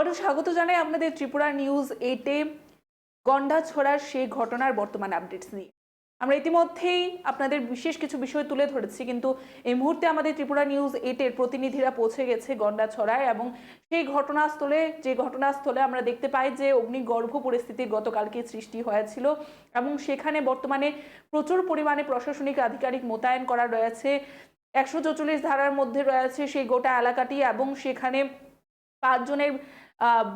আবারও স্বাগত জানাই আপনাদের ত্রিপুরা নিউজ 8-এ গন্ডাছড়ার সেই ঘটনার বর্তমান আপডেটস নিয়ে। আমরা ইতিমধ্যেই আপনাদের বিশেষ কিছু বিষয় তুলে ধরেছি, কিন্তু এই মুহূর্তে আমাদের ত্রিপুরা নিউজ 8-এর প্রতিনিধিরা পৌঁছে গেছে গন্ডাছড়ায় এবং সেই ঘটনাস্থলে আমরা দেখতে পাই যে অগ্নিগর্ভ পরিস্থিতির গতকালকে সৃষ্টি হয়েছিল এবং সেখানে বর্তমানে প্রচুর পরিমাণে প্রশাসনিক আধিকারিক মোতায়েন করা রয়েছে। 144 ধারার মধ্যে রয়েছে সেই গোটা এলাকাটি এবং সেখানে 5 জনের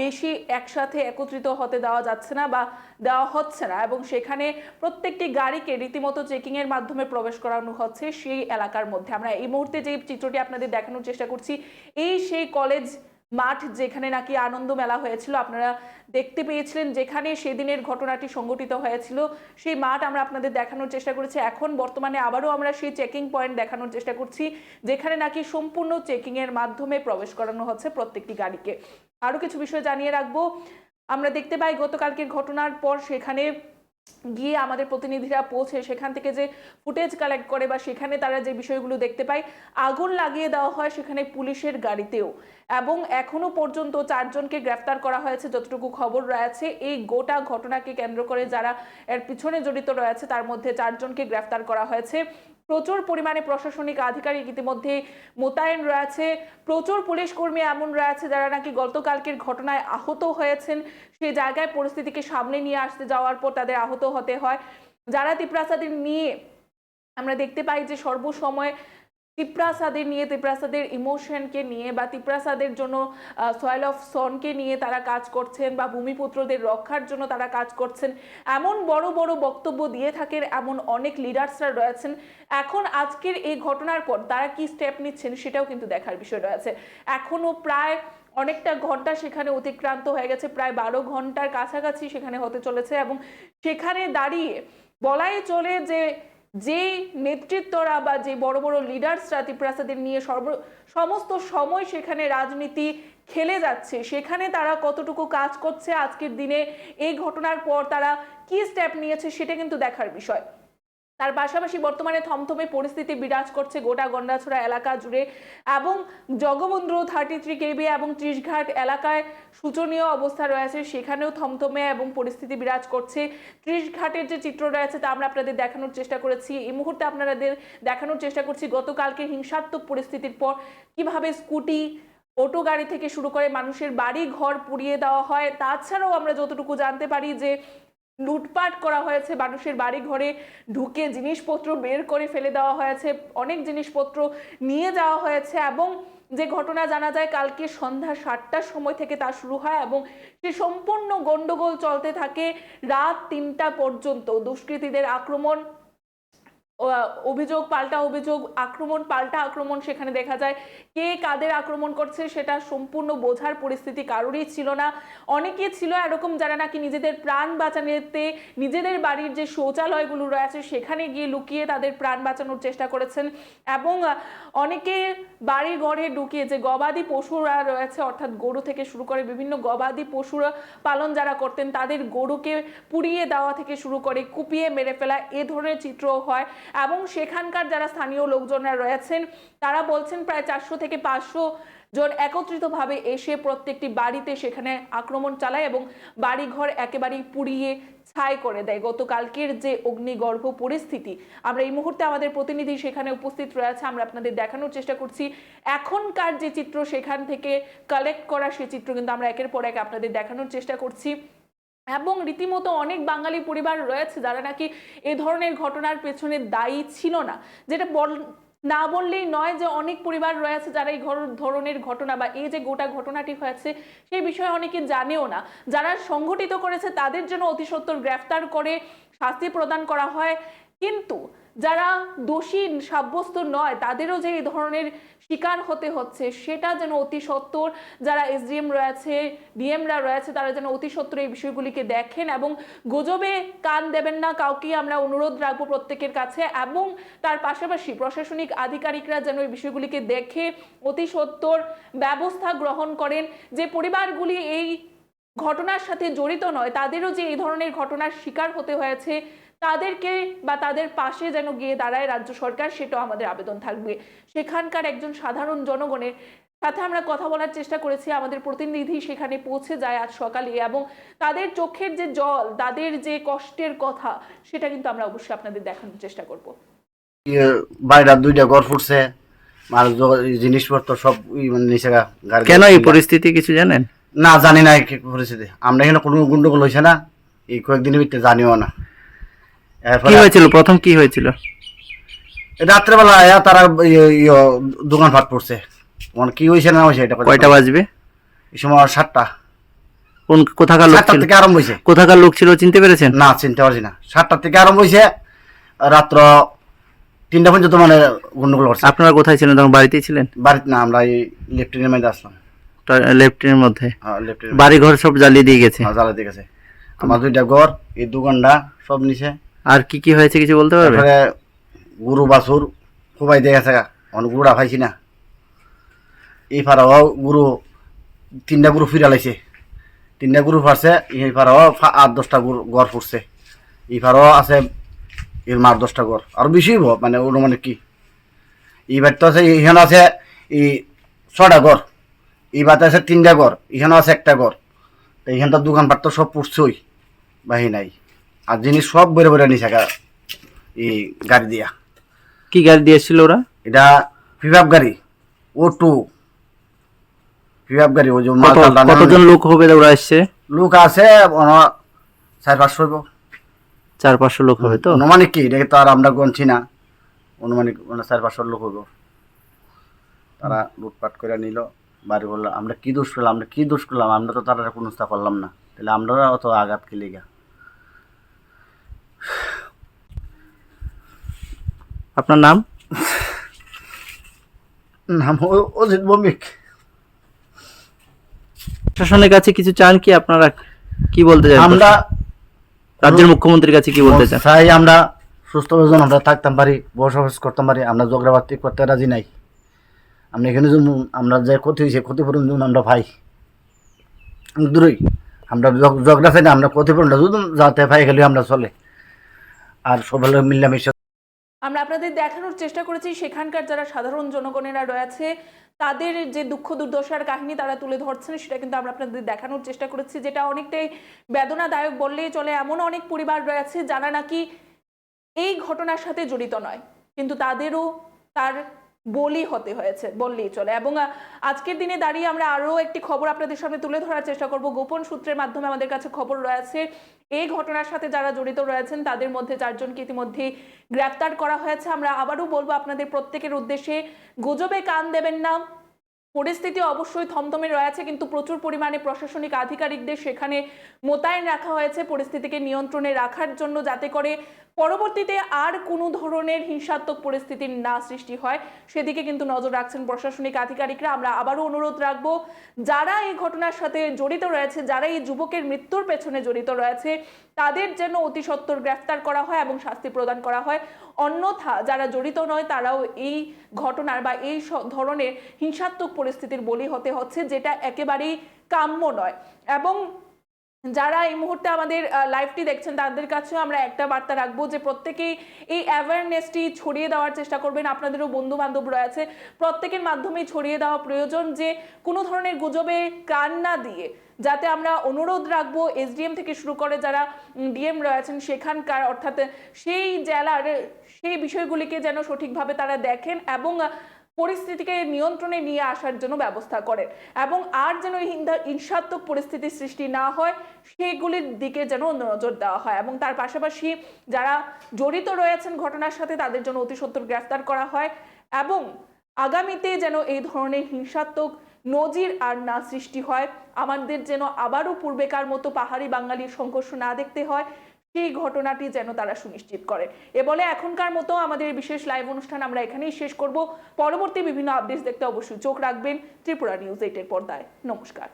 বেশি একসাথে একত্রিত হতে দেওয়া যাচ্ছে না বা দেওয়া হচ্ছে না এবং সেখানে প্রত্যেকটি গাড়িকে রীতিমতো চেকিং এর মাধ্যমে প্রবেশ করানো হচ্ছে সেই এলাকার মধ্যে। আমরা এই মুহূর্তে যে চিত্রটি আপনাদের দেখানোর চেষ্টা করছি, এই সেই কলেজ মাঠ যেখানে নাকি আনন্দ মেলা হয়েছিল, আপনারা দেখতে পেয়েছিলেন যেখানে সেদিনের ঘটনাটি সংঘটিত হয়েছিল, সেই মাঠ আমরা আপনাদের দেখানোর চেষ্টা করেছি। এখন বর্তমানে আবারও আমরা সেই চেকিং পয়েন্ট দেখানোর চেষ্টা করছি যেখানে নাকি সম্পূর্ণ চেকিং এর মাধ্যমে প্রবেশ করানো হচ্ছে প্রত্যেকটি গাড়িকে। আরো কিছু বিষয় জানিয়ে রাখবো, আমরা দেখতে পাই গতকালকের ঘটনার পর সেখানে গিয়ে আমাদের প্রতিনিধিরা পৌঁছে সেখান থেকে যে ফুটেজ কালেক্ট করে বা সেখানে তারা যে বিষয়গুলো দেখতে পায়, আগুন লাগিয়ে দেওয়া হয় সেখানে পুলিশের গাড়িতেও এবং এখনো পর্যন্ত 4 জনকে গ্রেফতার করা হয়েছে যতটুকু খবর রয়েছে। এই গোটা ঘটনাকে কেন্দ্র করে যারা এর পিছনে জড়িত রয়েছে তার মধ্যে 4 জনকে গ্রেফতার করা হয়েছে। প্রচুর পরিমাণে প্রশাসনিক আধিকারিক ইতিমধ্যে মোতায়েন রয়েছে, প্রচুর পুলিশ কর্মী এমন রয়েছে যারা নাকি গতকালকের ঘটনায় আহত হয়েছেন। সেই জায়গায় পরিস্থিতিকে সামনে নিয়ে আসতে যাওয়ার পর তাদের আহত হতে হয়। যারা তিপ্রাসাদের নিয়ে আমরা দেখতে পাই যে সর্বসময় তিপ্রাসাদের ইমোশনকে নিয়ে বা তিপ্রাসাদের জন্য সয়েল অফ সনকে নিয়ে তারা কাজ করছেন বা ভূমিপুত্রদের রক্ষার জন্য তারা কাজ করছেন, এমন বড় বড় বক্তব্য দিয়ে থাকেন এমন অনেক লিডার্সরা রয়েছেন। এখন আজকের এই ঘটনার পর তারা কি স্টেপ নিচ্ছেন সেটাও কিন্তু দেখার বিষয় রয়েছে। এখনো প্রায় অনেকটা ঘন্টা সেখানে অতিক্রান্ত হয়ে গেছে, প্রায় 12 ঘন্টার কাছাকাছি সেখানে হতে চলেছে এবং সেখানে দাঁড়িয়ে বলাই চলে যে নেতৃত্বরা বা যে বড় বড় লিডার্সরা তিপ্রাসাদের নিয়ে সমস্ত সময় সেখানে রাজনীতি খেলে যাচ্ছে, সেখানে তারা কতটুকু কাজ করছে, আজকের দিনে এই ঘটনার পর তারা কি স্টেপ নিয়েছে সেটা কিন্তু দেখার বিষয়। তার পাশাপাশি বর্তমানে থমথমে পরিস্থিতি বিরাজ করছে গোটা গন্ডাছড়া এলাকা জুড়ে এবং জগবন্ধু 33 KB এবং 30 ঘাট এলাকায় শোচনীয় অবস্থা রয়েছে, সেখানেও থমথমে এবং পরিস্থিতি বিরাজ করছে। 30 ঘাটের যে চিত্র রয়েছে তা আমরা আপনাদের দেখানোর চেষ্টা করেছি। এই মুহূর্তে আপনাদের দেখানোর চেষ্টা করছি গতকালকে হিংসাত্মক পরিস্থিতির পর কিভাবে স্কুটি, অটো গাড়ি থেকে শুরু করে মানুষের বাড়ি ঘর পুড়িয়ে দেওয়া হয়। তাছাড়াও আমরা যতটুকু জানতে পারি যে লুটপাট করা হয়েছে, মানুষের বাড়ি ঘরে ঢুকে জিনিসপত্র বের করে ফেলে দেওয়া হয়েছে, অনেক জিনিসপত্র নিয়ে যাওয়া হয়েছে এবং যে ঘটনা জানা যায় কালকে সন্ধ্যা 7টার সময় থেকে তা শুরু হয় এবং সে সম্পূর্ণ গন্ডগোল চলতে থাকে রাত 3টা পর্যন্ত। দুষ্কৃতীদের আক্রমণ, অভিযোগ পাল্টা অভিযোগ, আক্রমণ পাল্টা আক্রমণ, সেখানে দেখা যায় কে কাদের আক্রমণ করছে সেটা সম্পূর্ণ বোঝার পরিস্থিতি কারোরই ছিল না। অনেকে ছিল এরকম যারা নাকি নিজেদের প্রাণ বাঁচানোতে নিজেদের বাড়ির যে শৌচালয়গুলো রয়েছে সেখানে গিয়ে লুকিয়ে তাদের প্রাণ বাঁচানোর চেষ্টা করেছেন এবং অনেকে বাড়ি ঘরে ঢুকিয়ে যে গবাদি পশুরা রয়েছে অর্থাৎ গরু থেকে শুরু করে বিভিন্ন গবাদি পশুরা পালন যারা করতেন তাদের গরুকে পুড়িয়ে দেওয়া থেকে শুরু করে কুপিয়ে মেরে ফেলা, এ ধরনের চিত্র হয় এবং সেখানকার যারা স্থানীয় লোকজনরা রয়েছেন তারা বলছেন প্রায় 400 থেকে 500 জন একত্রিতভাবে এসে প্রত্যেকটি বাড়িতে সেখানে আক্রমণ চালায় এবং বাড়িঘর একেবারেই পুড়িয়ে ছাই করে দেয়। গতকালকের যে অগ্নিগর্ভ পরিস্থিতি, আমরা এই মুহূর্তে আমাদের প্রতিনিধি সেখানে উপস্থিত রয়েছে, আমরা আপনাদের দেখানোর চেষ্টা করছি এখনকার যে চিত্র সেখান থেকে কালেক্ট করা সে চিত্র কিন্তু আমরা একের পর এক আপনাদের দেখানোর চেষ্টা করছি। এবং রীতিমতো অনেক বাঙালি পরিবার রয়েছে যারা নাকি এ ধরনের ঘটনার পেছনে দায়ী ছিল না, যেটা না বললেই নয় যে অনেক পরিবার রয়েছে যারা এই ধরনের ঘটনা বা এই যে গোটা ঘটনাটি হয়েছে সেই বিষয়ে অনেকে জানেও না। যারা সংগঠিত করেছে তাদের জন্য অতি সত্বর গ্রেফতার করে শাস্তি প্রদান করা হয়, কিন্তু যারা দোষী সাব্যস্ত নয় তাদেরও যে এই ধরনের শিকার হতে হচ্ছে সেটা যেন অতি সত্বর যারা SDM রয়েছে, DMরা রয়েছে তারা যেন অতি সত্বর এই বিষয়গুলিকে দেখেন এবং গুজবে কান দেবেন না, কাউকে আমরা অনুরোধ রাখবো প্রত্যেকের কাছে। এবং তার পাশাপাশি প্রশাসনিক আধিকারিকরা যেন এই বিষয়গুলিকে দেখে অতি সত্বর ব্যবস্থা গ্রহণ করেন। যে পরিবারগুলি এই ঘটনার সাথে জড়িত নয় তাদেরও যে এই ধরনের ঘটনার শিকার হতে হয়েছে তাদেরকে বা তাদের পাশে যেন গিয়ে দাঁড়ায় রাজ্য সরকার, সেটাও আমাদের আবেদন থাকবে। সেখানকার একজন সাধারণ জনগণের সাথে আমরা কথা বলার চেষ্টা করেছি, আমাদের প্রতিনিধি সেখানে পৌঁছে যায় আজ সকালে, এবং তাদের চোখের যে জল, তাদের যে কষ্টের কথা, সেটা কিন্তু আমরা অবশ্যই আপনাদের দেখানোর চেষ্টা করব। বাইরে 2টা ঘর ফুটছে, আর জিনিসপত্র সব নিচে গাড়ি। কেন এই পরিস্থিতি কিছু জানেন? না, জানি না কি পরিস্থিতি। আমরা এখানে কোনো গন্ডগোল হয়েছে না, এই কয়েকদিনের ভিতরে জানিও না। কি হয়েছিল প্রথম, কি হয়েছিল? রাত্রেবেলা তারা দোকান ফাট পড়ছে, কি হয়েছে না হয়েছে এটা। কয়টা বাজবে? এই সময় 7টা। কোথাকার লোক 7টা ছিল? থেকে আরম্ভ হয়েছে। কোথাকার লোক ছিল চিনতে পেরেছেন? না, চিনতে পারছি না। 7টা থেকে আরম্ভ হয়েছে, রাত্র 3টা পর্যন্ত মানে গন্ডগোল করছে। আপনারা কোথায় ছিলেন তখন? বাড়িতেই ছিলেন? বাড়িতে না, আমরা এই লেফটেনের মধ্যে আসলাম। লেফটের মধ্যে লেফটেনের বাড়ি ঘর সব জ্বালিয়ে দিয়ে গেছে? জ্বালা দিয়ে গেছে। আমার 2টা ঘর, এই দোকানটা সব নিচে। আর কি কি হয়েছে কিছু বলতে পারবে? তারপরে গরু বাছুর খুবাই দিয়ে গেছে, অনেক গরুটা পাইছি না। এই ফারাও গরু 3টা গরু ফিরা লাইছে, 3টা গরু ফারছে। এই ফারাও 8-10টা ঘর ফুটছে। এই ফারাও আছে এর মার 10টা ঘর, আর বেশি হইব মানে মানে কি। এইবার তো আছে, এখানে আছে এই 6টা ঘর, এইবার আছে 3টা ঘর, এখানেও আছে 1টা ঘর। তো এখানটা দোকানপাট তো সব পুষছই, বাহি নাই। আর জিনিস সব বেড়ে বেড়ে নিছে এই গাড়ি দিয়া। কি গাড়ি দিয়েছিল ওরা? এটা পিকআপ গাড়ি, O2 পিকআপ গাড়ি। ওই যে কতজন লোক হবে ওরা আসছে? লোক আছে 400-500 হইব। 400-500 লোক হবে। তো অনুমানিক কি, এটাকে তো আর আমরা গণছি না, অনুমানিক 400-500 লোক হইব। তারা লুটপাট করে নিল, বাড়ি বললো আমরা কি দোষ করলাম, আমরা তো তারা কোনো চেষ্টা করলাম না, তাহলে আমরা অত আঘাত খেলে গা। আপনার নাম? নাম অজিত ভৌমিক। প্রশাসনের কাছে কিছু চান কি আপনারা? কি বলতে চান? আমরা রাজ্যের মুখ্যমন্ত্রীর কাছে কি বলতে চান? চাই আমরা সুস্থভাবে যেন আমরা থাকতাম পারি, বসবাস করতাম পারি। আমরা ঝগড়াবাতি করতে রাজি নাই। আমরা এখানে যেমন আমরা যে ক্ষতি হয়েছে, ক্ষতিপূরণ যেমন আমরা ভাই দূরই, আমরা ঝগড়া চাই না, আমরা ক্ষতিপূরণটা যদি যাতে পাই গেলে আমরা চলে, আর সবাই মিলামিশা। আমরা আপনাদের দেখানোর চেষ্টা করেছি সেখানকার যারা সাধারণ জনগণেরা রয়েছে, তাদের যে দুঃখ দুর্দশার কাহিনী তারা তুলে ধরছেন, সেটা কিন্তু আমরা আপনাদের দেখানোর চেষ্টা করেছি, যেটা অনেকটাই বেদনাদায়ক বললেই চলে। এমন অনেক পরিবার রয়েছে যারা নাকি এই ঘটনার সাথে জড়িত নয়, কিন্তু তাদেরও তার বলি হতে হয়েছে বললেই চলে। এবং আজকের দিনে দাঁড়িয়ে আমরা আরও একটি খবর আপনাদের সামনে তুলে ধরার চেষ্টা করব। গোপন সূত্রের মাধ্যমে আমাদের কাছে খবর রয়েছে, এই ঘটনার সাথে যারা জড়িত রয়েছেন তাদের মধ্যে 4 জনকে ইতিমধ্যে গ্রেফতার করা হয়েছে। আমরা আবারও বলবো আপনাদের প্রত্যেকের উদ্দেশ্যে, গুজবে কান দেবেন না। পরিস্থিতি অবশ্যই থমথমে রয়েছে, কিন্তু প্রচুর পরিমাণে প্রশাসনিক আধিকারিকদের সেখানে মোতায়েন রাখা হয়েছে পরিস্থিতিকে নিয়ন্ত্রণে রাখার জন্য, যাতে করে পরবর্তীতে আর কোনো ধরনের হিংসাত্মক পরিস্থিতি না সৃষ্টি হয়, সেদিকে কিন্তু নজর রাখছেন প্রশাসনিক আধিকারিকরা। আমরা আবারও অনুরোধ রাখবো, যারা এই ঘটনার সাথে জড়িত রয়েছে, যারা এই যুবকের মৃত্যুর পেছনে জড়িত রয়েছে, তাদের যেন অতি সত্বর গ্রেফতার করা হয় এবং শাস্তি প্রদান করা হয়। অন্যথা যারা জড়িত নয় তারাও এই ঘটনার বা এই ধরনের হিংসাত্মক পরিস্থিতির বলি হতে হচ্ছে, যেটা একেবারেই কাম্য নয়। এবং যারা এই মুহূর্তে আমাদের লাইভটি দেখছেন তাদের কাছেও আমরা একটা বার্তা রাখবো, যে প্রত্যেকেই এই অ্যাওয়ারনেসটি ছড়িয়ে দেওয়ার চেষ্টা করবেন। আপনাদেরও বন্ধু বান্ধব রয়েছে, প্রত্যেকের মাধ্যমেই ছড়িয়ে দেওয়া প্রয়োজন, যে কোনো ধরনের গুজবে কান না দিয়ে, যাতে আমরা অনুরোধ রাখবো এসডিএম থেকে শুরু করে যারা ডিএম রয়েছেন সেখানকার, অর্থাৎ সেই জেলার সেই বিষয়গুলিকে যেন সঠিকভাবে তারা দেখেন এবং পরিস্থিতিকে নিয়ন্ত্রণে নিয়ে আসার জন্য ব্যবস্থা করেন, এবং আর যেন হিংসাত্মক পরিস্থিতির সৃষ্টি না হয় সেগুলির দিকে যেন নজর দেওয়া হয়। এবং তার পাশাপাশি যারা জড়িত রয়েছেন ঘটনার সাথে তাদের জন্য অতি সত্বর গ্রেফতার করা হয়, এবং আগামীতে যেন এই ধরনের হিংসাত্মক নজির আর না সৃষ্টি হয়, আমাদের যেন আবারও পূর্বেকার মতো পাহাড়ি বাঙালির সংঘর্ষ না দেখতে হয়, সেই ঘটনাটি যেন তারা সুনিশ্চিত করে। এ বলে এখনকার মতো আমাদের বিশেষ লাইভ অনুষ্ঠান আমরা এখানেই শেষ করব। পরবর্তী বিভিন্ন আপডেটস দেখতে অবশ্যই চোখ রাখবেন ত্রিপুরা নিউজ 8 এর পর্দায়। নমস্কার।